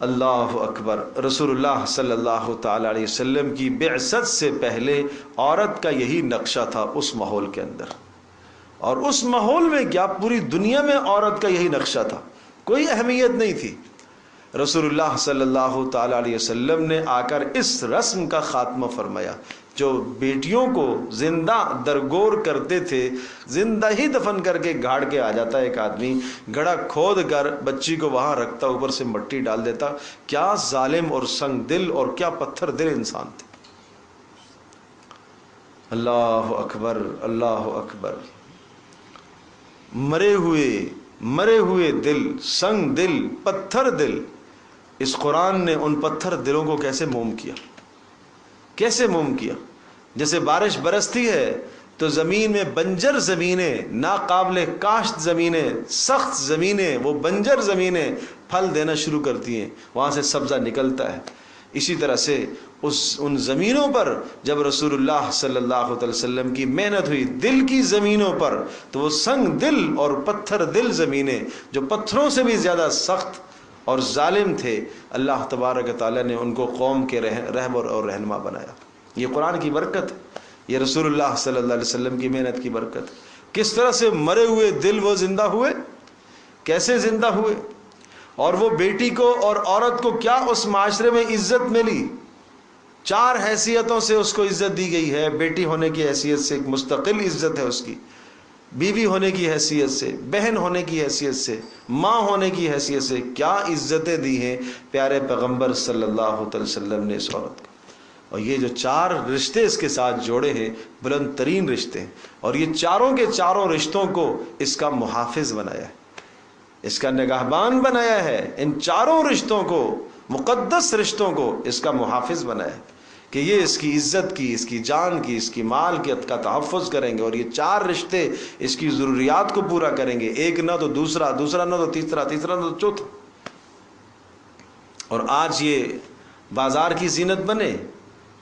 اللہ اکبر۔ رسول اللہ صلی اللہ تعالی علیہ وسلم کی بعثت سے پہلے عورت کا یہی نقشہ تھا اس ماحول کے اندر، اور اس ماحول میں کیا پوری دنیا میں عورت کا یہی نقشہ تھا، کوئی اہمیت نہیں تھی۔ رسول اللہ صلی اللہ تعالی علیہ وسلم نے آ کر اس رسم کا خاتمہ فرمایا۔ جو بیٹیوں کو زندہ درگور کرتے تھے، زندہ ہی دفن کر کے گھاڑ کے آ جاتا ایک آدمی، گڑھا کھود کر بچی کو وہاں رکھتا، اوپر سے مٹی ڈال دیتا۔ کیا ظالم اور سنگ دل اور کیا پتھر دل انسان تھے۔ اللہ اکبر، اللہ اکبر۔ مرے ہوئے دل، سنگ دل، پتھر دل، اس قرآن نے ان پتھر دلوں کو کیسے موم کیا، کیسے موم کیا۔ جیسے بارش برستی ہے تو زمین میں بنجر زمینیں، ناقابل کاشت زمینیں، سخت زمینیں، وہ بنجر زمینیں پھل دینا شروع کرتی ہیں، وہاں سے سبزہ نکلتا ہے۔ اسی طرح سے ان زمینوں پر جب رسول اللہ صلی اللہ علیہ وسلم کی محنت ہوئی، دل کی زمینوں پر، تو وہ سنگ دل اور پتھر دل زمینیں جو پتھروں سے بھی زیادہ سخت اور ظالم تھے، اللہ تبارک تعالیٰ نے ان کو قوم کے رہبر اور رہنما بنایا۔ یہ قرآن کی برکت ہے، یہ رسول اللہ صلی اللہ علیہ وسلم کی محنت کی برکت ہے۔ کس طرح سے مرے ہوئے دل وہ زندہ ہوئے، کیسے زندہ ہوئے، اور وہ بیٹی کو اور عورت کو کیا اس معاشرے میں عزت ملی۔ 4 حیثیتوں سے اس کو عزت دی گئی ہے۔ بیٹی ہونے کی حیثیت سے ایک مستقل عزت ہے اس کی، بیوی ہونے کی حیثیت سے، بہن ہونے کی حیثیت سے، ماں ہونے کی حیثیت سے، کیا عزتیں دی ہیں پیارے پیغمبر صلی اللہ علیہ وسلم نے اس عورت کو۔ اور یہ جو 4 رشتے اس کے ساتھ جوڑے ہیں، بلند ترین رشتے ہیں، اور یہ چاروں کے چاروں رشتوں کو اس کا محافظ بنایا ہے، اس کا نگہبان بنایا ہے۔ ان 4 رشتوں کو، مقدس رشتوں کو اس کا محافظ بنایا ہے کہ یہ اس کی عزت کی، اس کی جان کی، اس کی مال کی کا تحفظ کریں گے، اور یہ 4 رشتے اس کی ضروریات کو پورا کریں گے، ایک نہ تو دوسرا، دوسرا نہ تو تیسرا، تیسرا نہ تو چوتھا۔ اور آج یہ بازار کی زینت بنے،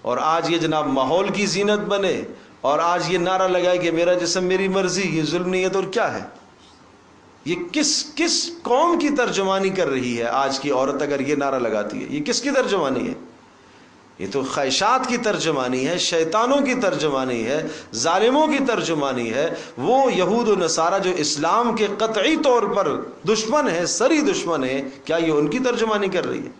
اور آج یہ جناب ماحول کی زینت بنے، اور آج یہ نعرہ لگائے کہ میرا جسم میری مرضی، یہ ظلم نہیں ہے تو کیا ہے؟ یہ کس قوم کی ترجمانی کر رہی ہے آج کی عورت اگر یہ نعرہ لگاتی ہے؟ یہ کس کی ترجمانی ہے؟ یہ تو خواہشات کی ترجمانی ہے، شیطانوں کی ترجمانی ہے، ظالموں کی ترجمانی ہے۔ وہ یہود و نصارہ جو اسلام کے قطعی طور پر دشمن ہیں، سری دشمن ہیں، کیا یہ ان کی ترجمانی کر رہی ہے؟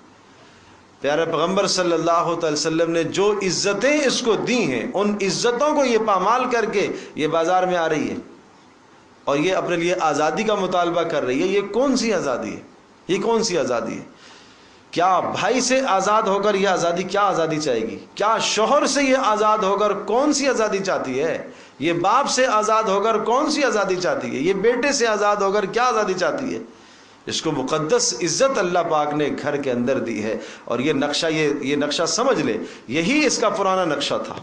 پیارے پیغمبر صلی اللہ علیہ وسلم نے جو عزتیں اس کو دی ہیں، ان عزتوں کو یہ پامال کر کے یہ بازار میں آ رہی ہے، اور یہ اپنے لیے آزادی کا مطالبہ کر رہی ہے۔ یہ کون سی آزادی ہے؟ یہ کون سی آزادی ہے؟ کیا بھائی سے آزاد ہو کر یہ آزادی، کیا آزادی چاہے گی؟ کیا شوہر سے یہ آزاد ہو کر کون سی آزادی چاہتی ہے؟ یہ باپ سے آزاد ہو کر کون سی آزادی چاہتی ہے؟ یہ بیٹے سے آزاد ہو کر کیا آزادی چاہتی ہے؟ اس کو مقدس عزت اللہ پاک نے گھر کے اندر دی ہے، اور یہ نقشہ، یہ نقشہ سمجھ لے، یہی اس کا پرانا نقشہ تھا،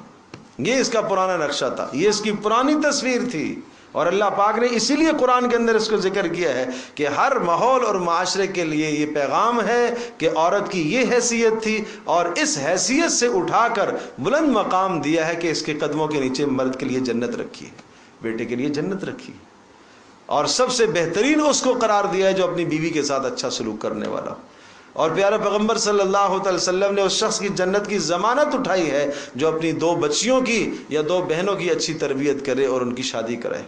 یہ اس کا پرانا نقشہ تھا، یہ اس کی پرانی تصویر تھی۔ اور اللہ پاک نے اسی لیے قرآن کے اندر اس کو ذکر کیا ہے کہ ہر ماحول اور معاشرے کے لیے یہ پیغام ہے کہ عورت کی یہ حیثیت تھی، اور اس حیثیت سے اٹھا کر بلند مقام دیا ہے کہ اس کے قدموں کے نیچے مرد کے لیے جنت رکھی ہے، بیٹے کے لیے جنت رکھی ہے، اور سب سے بہترین اس کو قرار دیا ہے جو اپنی بیوی کے ساتھ اچھا سلوک کرنے والا۔ اور پیارے پیغمبر صلی اللہ علیہ وسلم نے اس شخص کی جنت کی ضمانت اٹھائی ہے جو اپنی 2 بچیوں کی یا 2 بہنوں کی اچھی تربیت کرے اور ان کی شادی کرائے۔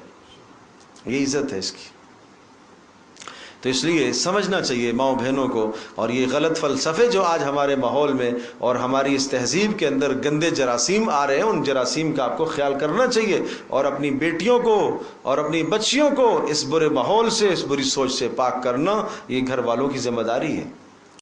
یہ عزت ہے اس کی۔ تو اس لیے سمجھنا چاہیے ماؤں بہنوں کو، اور یہ غلط فلسفے جو آج ہمارے ماحول میں اور ہماری اس تہذیب کے اندر گندے جراثیم آ رہے ہیں، ان جراثیم کا آپ کو خیال کرنا چاہیے، اور اپنی بیٹیوں کو اور اپنی بچیوں کو اس برے ماحول سے، اس بری سوچ سے پاک کرنا یہ گھر والوں کی ذمہ داری ہے۔